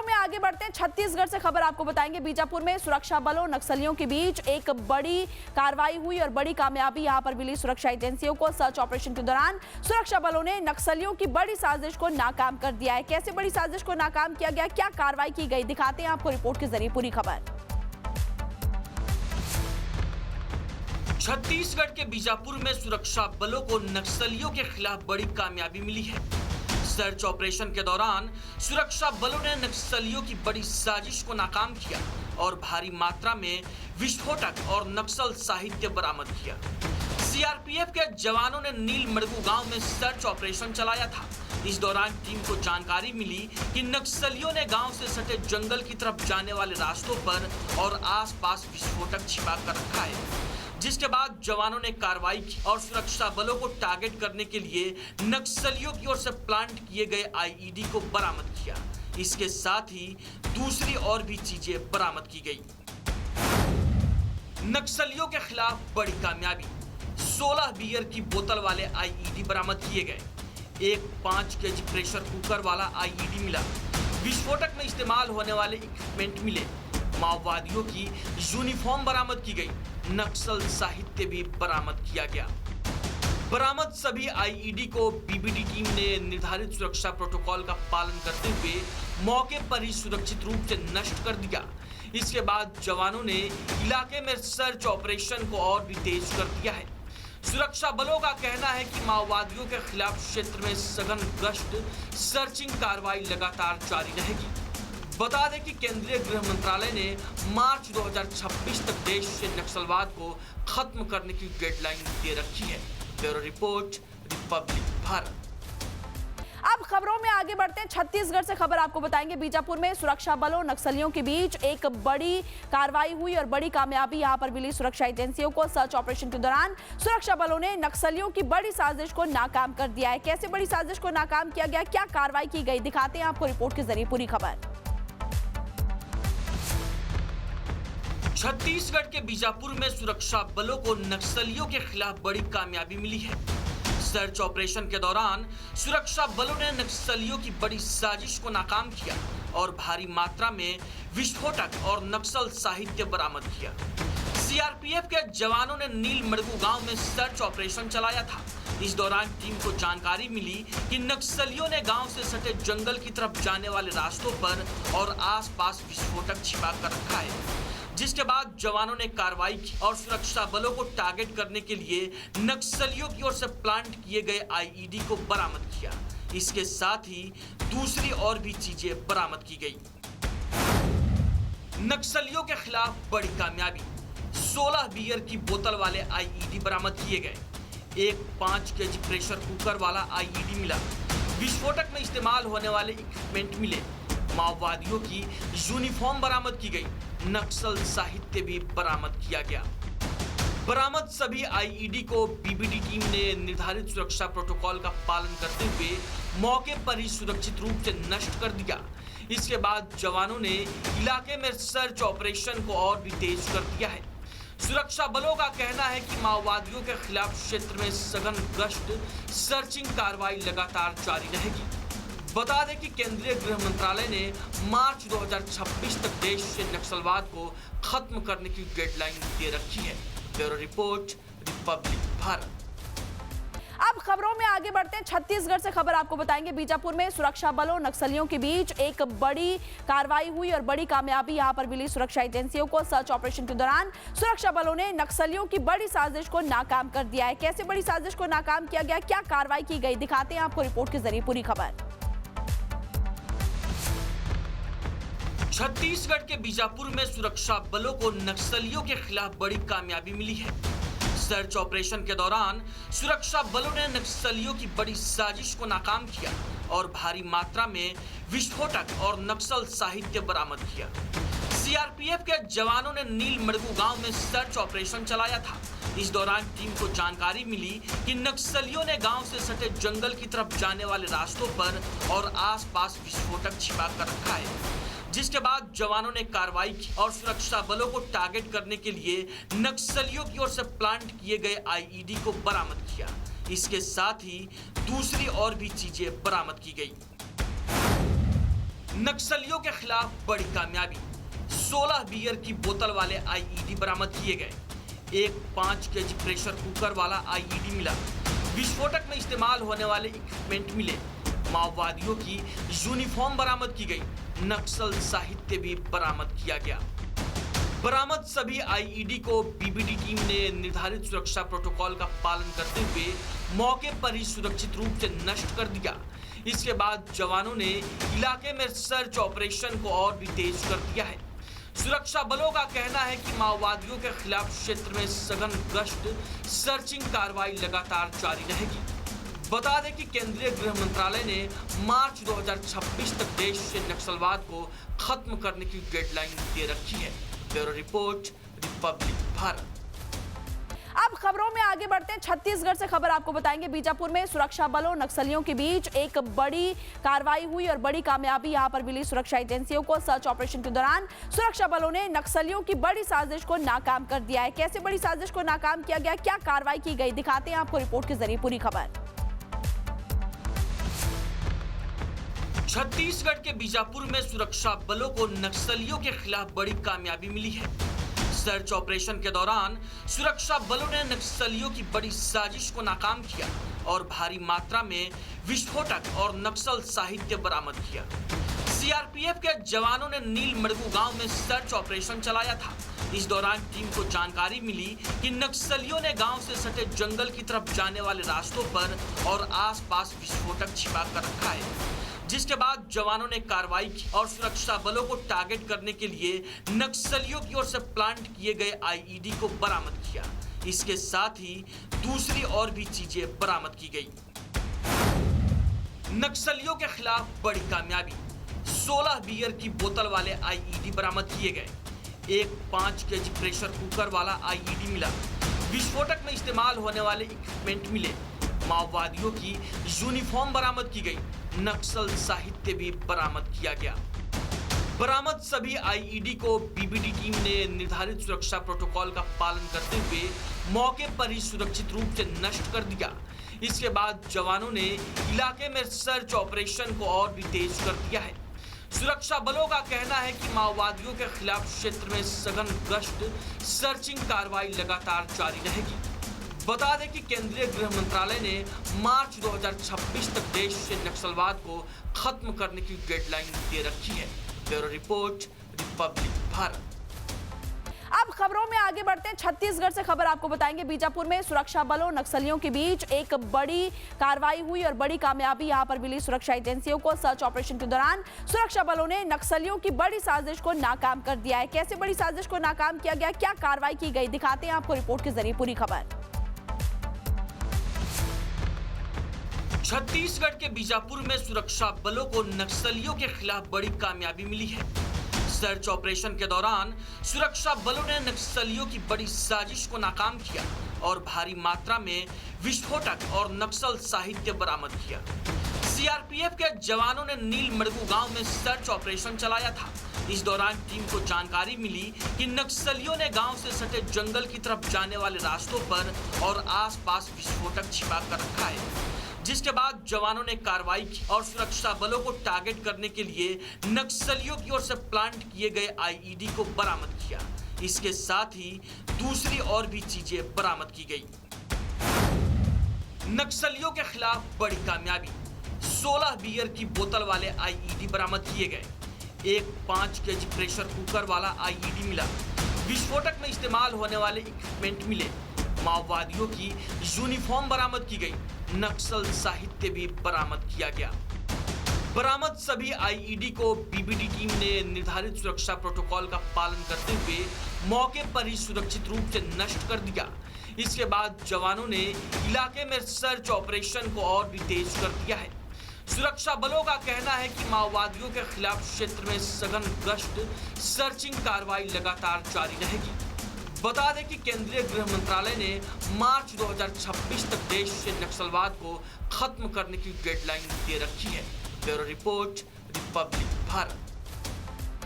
में आगे बढ़ते हैं। छत्तीसगढ़ से खबर आपको बताएंगे। बीजापुर में सुरक्षा बलों नक्सलियों के बीच एक बड़ी कार्रवाई हुई और बड़ी कामयाबी यहां पर मिली सुरक्षा एजेंसियों को। सर्च ऑपरेशन के दौरान सुरक्षा बलों ने नक्सलियों की बड़ी साजिश को नाकाम कर दिया है। कैसे बड़ी साजिश को नाकाम किया गया, क्या कार्रवाई की गई, दिखाते हैं आपको रिपोर्ट के जरिए पूरी खबर। छत्तीसगढ़ के बीजापुर में सुरक्षा बलों को नक्सलियों के खिलाफ बड़ी कामयाबी मिली है। सर्च ऑपरेशन के दौरान सुरक्षा बलों ने नक्सलियों की बड़ी साजिश को नाकाम किया और भारी मात्रा में विस्फोटक और नक्सल साहित्य बरामद किया। सीआरपीएफ के जवानों ने नीलमड़गू गांव में सर्च ऑपरेशन चलाया था। इस दौरान टीम को जानकारी मिली कि नक्सलियों ने गांव से सटे जंगल की तरफ जाने वाले रास्तों पर और आसपास विस्फोटक छिपा कर रखा है, जिसके बाद जवानों ने कार्रवाई की और सुरक्षा बलों को टारगेट करने के लिए नक्सलियों की ओर से प्लांट किए गए आईईडी को बरामद किया। इसके साथ ही दूसरी और भी चीजें बरामद की गई। नक्सलियों के खिलाफ बड़ी कामयाबी, 16 बियर की बोतल वाले आईईडी बरामद किए गए। एक 5 केजी प्रेशर कुकर वाला आईईडी मिला। विस्फोटक में इस्तेमाल होने वाले इक्विपमेंट मिले। माओवादियों की यूनिफॉर्म बरामद की गई। नक्सल साहित्य भी बरामद किया गया। बरामद सभी आईईडी को बीबीडी टीम ने निर्धारित सुरक्षा प्रोटोकॉल का पालन करते हुए मौके पर ही सुरक्षित रूप से नष्ट कर दिया। इसके बाद जवानों ने इलाके में सर्च ऑपरेशन को और भी तेज कर दिया है। सुरक्षा बलों का कहना है कि माओवादियों के खिलाफ क्षेत्र में सघन गश्त सर्चिंग कार्रवाई लगातार जारी रहेगी। बता दें कि केंद्रीय गृह मंत्रालय ने मार्च 2026 तक देश से नक्सलवाद को खत्म करने की डेडलाइन दे रखी है। Bureau report, Republic Bharat. अब खबरों में आगे बढ़ते हैं। छत्तीसगढ़ से खबर आपको बताएंगे। बीजापुर में सुरक्षा बलों नक्सलियों के बीच एक बड़ी कार्रवाई हुई और बड़ी कामयाबी यहां पर मिली सुरक्षा एजेंसियों को। सर्च ऑपरेशन के दौरान सुरक्षा बलों ने नक्सलियों की बड़ी साजिश को नाकाम कर दिया है। कैसे बड़ी साजिश को नाकाम किया गया, क्या कार्रवाई की गई, दिखाते हैं आपको रिपोर्ट के जरिए पूरी खबर। छत्तीसगढ़ के बीजापुर में सुरक्षा बलों को नक्सलियों के खिलाफ बड़ी कामयाबी मिली है। सर्च ऑपरेशन के दौरान सुरक्षा बलों ने नक्सलियों की बड़ी साजिश को नाकाम किया और भारी मात्रा में विस्फोटक और नक्सल साहित्य बरामद किया। सीआरपीएफ के जवानों ने नीलमड़गू गांव में सर्च ऑपरेशन चलाया था। इस दौरान टीम को जानकारी मिली कि नक्सलियों ने गांव से सटे जंगल की तरफ जाने वाले रास्तों पर और आसपास विस्फोटक छिपा कर रखा है, जिसके बाद जवानों ने कार्रवाई की और सुरक्षा बलों को टारगेट करने के लिए नक्सलियों की ओर से प्लांट किए गए आईईडी को बरामद किया। इसके साथ ही दूसरी और भी चीजें बरामद की गई। नक्सलियों के खिलाफ बड़ी कामयाबी, 16 बियर की बोतल वाले आईईडी बरामद किए गए। एक 5 केजी प्रेशर कुकर वाला आईईडी मिला। विस्फोटक में इस्तेमाल होने वाले इक्विपमेंट मिले। माओवादियों की यूनिफॉर्म बरामद की गई। नक्सल साहित्य भी बरामद किया गया। बरामद सभी आईईडी को बीबीडी टीम ने निर्धारित सुरक्षा प्रोटोकॉल का पालन करते हुए मौके पर ही सुरक्षित रूप से नष्ट कर दिया। इसके बाद जवानों ने इलाके में सर्च ऑपरेशन को और भी तेज कर दिया है। सुरक्षा बलों का कहना है कि माओवादियों के खिलाफ क्षेत्र में सघन गश्त सर्चिंग कार्रवाई लगातार जारी रहेगी। बता दें कि केंद्रीय गृह मंत्रालय ने मार्च 2026 तक देश से नक्सलवाद को खत्म करने की डेडलाइन दे रखी है। Bureau report, Republic Bharat. अब खबरों में आगे बढ़ते हैं। छत्तीसगढ़ से खबर आपको बताएंगे। बीजापुर में सुरक्षा बलों नक्सलियों के बीच एक बड़ी कार्रवाई हुई और बड़ी कामयाबी यहां पर मिली सुरक्षा एजेंसियों को। सर्च ऑपरेशन के दौरान सुरक्षा बलों ने नक्सलियों की बड़ी साजिश को नाकाम कर दिया है। कैसे बड़ी साजिश को नाकाम किया गया, क्या कार्रवाई की गई, दिखाते हैं आपको रिपोर्ट के जरिए पूरी खबर। छत्तीसगढ़ के बीजापुर में सुरक्षा बलों को नक्सलियों के खिलाफ बड़ी कामयाबी मिली है। सर्च ऑपरेशन के दौरान सुरक्षा बलों ने नक्सलियों की बड़ी साजिश को नाकाम किया और भारी मात्रा में विस्फोटक और नक्सल साहित्य बरामद किया। सीआरपीएफ के जवानों ने नीलमड़गू गांव में सर्च ऑपरेशन चलाया था। इस दौरान टीम को जानकारी मिली कि नक्सलियों ने गांव से सटे जंगल की तरफ जाने वाले रास्तों पर और आसपास विस्फोटक छिपा कर रखा है, जिसके बाद जवानों ने कार्रवाई की और सुरक्षा बलों को टारगेट करने के लिए नक्सलियों की ओर से प्लांट किए गए आईईडी को बरामद किया। इसके साथ ही दूसरी और भी चीजें बरामद की गई। नक्सलियों के खिलाफ बड़ी कामयाबी। 16 बियर की बोतल वाले आईईडी बरामद किए गए। एक 5 केजी प्रेशर कुकर वाला आईईडी मिला। विस्फोटक में इस्तेमाल होने वाले इक्विपमेंट मिले। माओवादियों की यूनिफॉर्म बरामद की गई। नक्सल साहित्य भी बरामद किया गया। बरामद सभी आईईडी को बीबीडी टीम ने निर्धारित सुरक्षा प्रोटोकॉल का पालन करते हुए मौके पर ही सुरक्षित रूप से नष्ट कर दिया। इसके बाद जवानों ने इलाके में सर्च ऑपरेशन को और भी तेज कर दिया है। सुरक्षा बलों का कहना है कि माओवादियों के खिलाफ क्षेत्र में सघन गश्त सर्चिंग कार्रवाई लगातार जारी रहेगी। बता दें कि केंद्रीय गृह मंत्रालय ने मार्च 2026 तक देश से नक्सलवाद को खत्म करने की डेडलाइन दे रखी है। Bureau report, Republic Bharat. अब खबरों में आगे बढ़ते हैं। छत्तीसगढ़ से खबर आपको बताएंगे। बीजापुर में सुरक्षा बलों और नक्सलियों के बीच एक बड़ी कार्रवाई हुई और बड़ी कामयाबी यहां पर मिली सुरक्षा एजेंसियों को। सर्च ऑपरेशन के दौरान सुरक्षा बलों ने नक्सलियों की बड़ी साजिश को नाकाम कर दिया है। कैसे बड़ी साजिश को नाकाम किया गया, क्या कार्रवाई की गई, दिखाते हैं आपको रिपोर्ट के जरिए पूरी खबर। छत्तीसगढ़ के बीजापुर में सुरक्षा बलों को नक्सलियों के खिलाफ बड़ी कामयाबी मिली है। सर्च ऑपरेशन के दौरान सुरक्षा बलों ने नक्सलियों की बड़ी साजिश को नाकाम किया और भारी मात्रा में विस्फोटक और नक्सल साहित्य बरामद किया। सीआरपीएफ के जवानों ने नीलमड़गू गांव में सर्च ऑपरेशन चलाया था। इस दौरान टीम को जानकारी मिली कि नक्सलियों ने गांव से सटे जंगल की तरफ जाने वाले रास्तों पर और आसपास विस्फोटक छिपा कर रखा है, जिसके बाद जवानों ने कार्रवाई की और सुरक्षा बलों को टारगेट करने के लिए नक्सलियों की ओर से प्लांट किए गए आईईडी को बरामद किया। इसके साथ ही दूसरी और भी चीजें बरामद की गई। नक्सलियों के खिलाफ बड़ी कामयाबी। 16 बियर की बोतल वाले आईईडी बरामद किए गए। एक 5 केजी प्रेशर कुकर वाला आईईडी मिला। विस्फोटक में इस्तेमाल होने वाले इक्विपमेंट मिले। माओवादियों की यूनिफॉर्म बरामद की गई। नक्सल साहित्य भी बरामद किया गया। बरामद सभी आईईडी को बीबीडी टीम ने निर्धारित सुरक्षा प्रोटोकॉल का पालन करते हुए मौके पर ही सुरक्षित रूप से नष्ट कर दिया। इसके बाद जवानों ने इलाके में सर्च ऑपरेशन को और भी तेज कर दिया है। सुरक्षा बलों का कहना है कि माओवादियों के खिलाफ क्षेत्र में सघन गश्त सर्चिंग कार्रवाई लगातार जारी रहेगी। बता दें कि केंद्रीय गृह मंत्रालय ने मार्च 2026 तक देश से नक्सलवाद को खत्म करने की डेडलाइन दे रखी है। Bureau report, Republic Bharat. अब खबरों में आगे बढ़ते हैं। छत्तीसगढ़ से खबर आपको बताएंगे। बीजापुर में सुरक्षा बलों और नक्सलियों के बीच एक बड़ी कार्रवाई हुई और बड़ी कामयाबी यहां पर मिली सुरक्षा एजेंसियों को। सर्च ऑपरेशन के दौरान सुरक्षा बलों ने नक्सलियों की बड़ी साजिश को नाकाम कर दिया है। कैसे बड़ी साजिश को नाकाम किया गया, क्या कार्रवाई की गई, दिखाते हैं आपको रिपोर्ट के जरिए पूरी खबर। छत्तीसगढ़ के बीजापुर में सुरक्षा बलों को नक्सलियों के खिलाफ बड़ी कामयाबी मिली है। सर्च ऑपरेशन के दौरान सुरक्षा बलों ने नक्सलियों की बड़ी साजिश को नाकाम किया और भारी मात्रा में विस्फोटक और नक्सल साहित्य बरामद किया। सीआरपीएफ के जवानों ने नीलमड़गू गांव में सर्च ऑपरेशन चलाया था। इस दौरान टीम को जानकारी मिली कि नक्सलियों ने गांव से सटे जंगल की तरफ जाने वाले रास्तों पर और आसपास विस्फोटक छिपा कर रखा है, जिसके बाद जवानों ने कार्रवाई की और सुरक्षा बलों को टारगेट करने के लिए नक्सलियों की ओर से प्लांट किए गए आईईडी को बरामद किया। इसके साथ ही दूसरी और भी चीजें बरामद की गई। नक्सलियों के खिलाफ बड़ी कामयाबी। 16 बियर की बोतल वाले आईईडी बरामद किए गए। एक 5 केजी प्रेशर कुकर वाला आईईडी मिला। विस्फोटक में इस्तेमाल होने वाले इक्विपमेंट मिले। माओवादियों की यूनिफॉर्म बरामद की गई। नक्सल साहित्य भी बरामद किया गया। बरामद सभी आईईडी को बीबीडी टीम ने निर्धारित सुरक्षा प्रोटोकॉल का पालन करते हुए मौके पर ही सुरक्षित रूप से नष्ट कर दिया। इसके बाद जवानों ने इलाके में सर्च ऑपरेशन को और भी तेज कर दिया है। सुरक्षा बलों का कहना है कि माओवादियों के खिलाफ क्षेत्र में सघन गश्त सर्चिंग कार्रवाई लगातार जारी रहेगी। बता दें कि केंद्रीय गृह मंत्रालय ने मार्च 2026 तक देश से नक्सलवाद को खत्म करने की डेडलाइन दे रखी है। Bureau report, Republic Bharat.